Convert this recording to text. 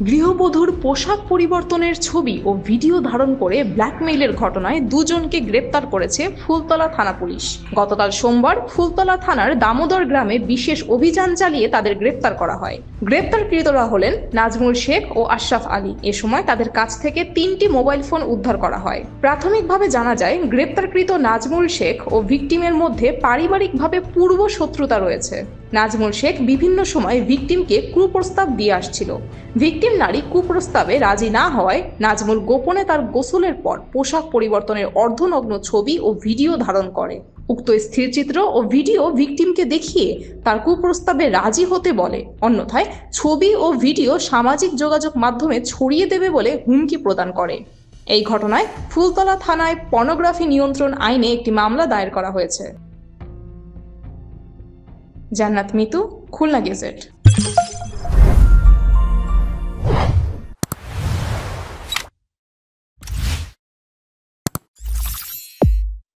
গৃহবধূর পোশাক পরিবর্তনের ছবি ও ভিডিও ধারণ করে ব্ল্যাকমেইলের ঘটনায় দুজনকে গ্রেপ্তার করেছে ফুলতলা থানা পুলিশ। গতকাল সোমবার ফুলতলা থানার দামোদর গ্রামে বিশেষ অভিযান চালিয়ে তাদের গ্রেপ্তার করা হয়। গ্রেপ্তারকৃতরা হলেন নাজমুল শেখ ও আশরাফ আলী। এ সময় তাদের কাছ থেকে 3টি মোবাইল ফোন উদ্ধার করা হয়। প্রাথমিকভাবে জানা যায়, গ্রেপ্তারকৃত নাজমুল শেখ ও ভিকটিমের মধ্যে পারিবারিকভাবে পূর্ব শত্রুতা রয়েছে। নাজমুল শেখ বিভিন্ন সময় ভিকটিমকে কুপ্রস্তাব দিয়ে আসছিল। ভিকটিম নারী কুপ্রস্তাবে রাজি না হওয়ায় নাজমুল গোপনে তার গোসলের পর পোশাক পরিবর্তনের অর্ধনগ্ন ছবি ও ভিডিও ধারণ করে। উক্ত স্থিরচিত্র ও ভিডিও ভিকটিমকে দেখিয়ে তার কুপ্রস্তাবে রাজি হতে বলে, অন্যথায় ছবি ও ভিডিও সামাজিক যোগাযোগ মাধ্যমে ছড়িয়ে দেবে বলে হুমকি প্রদান করে। এই ঘটনায় ফুলতলা থানায় পর্নোগ্রাফি নিয়ন্ত্রণ আইনে একটি মামলা দায়ের করা হয়েছে। জান্নাত মিতু, খুলনা গেজেট।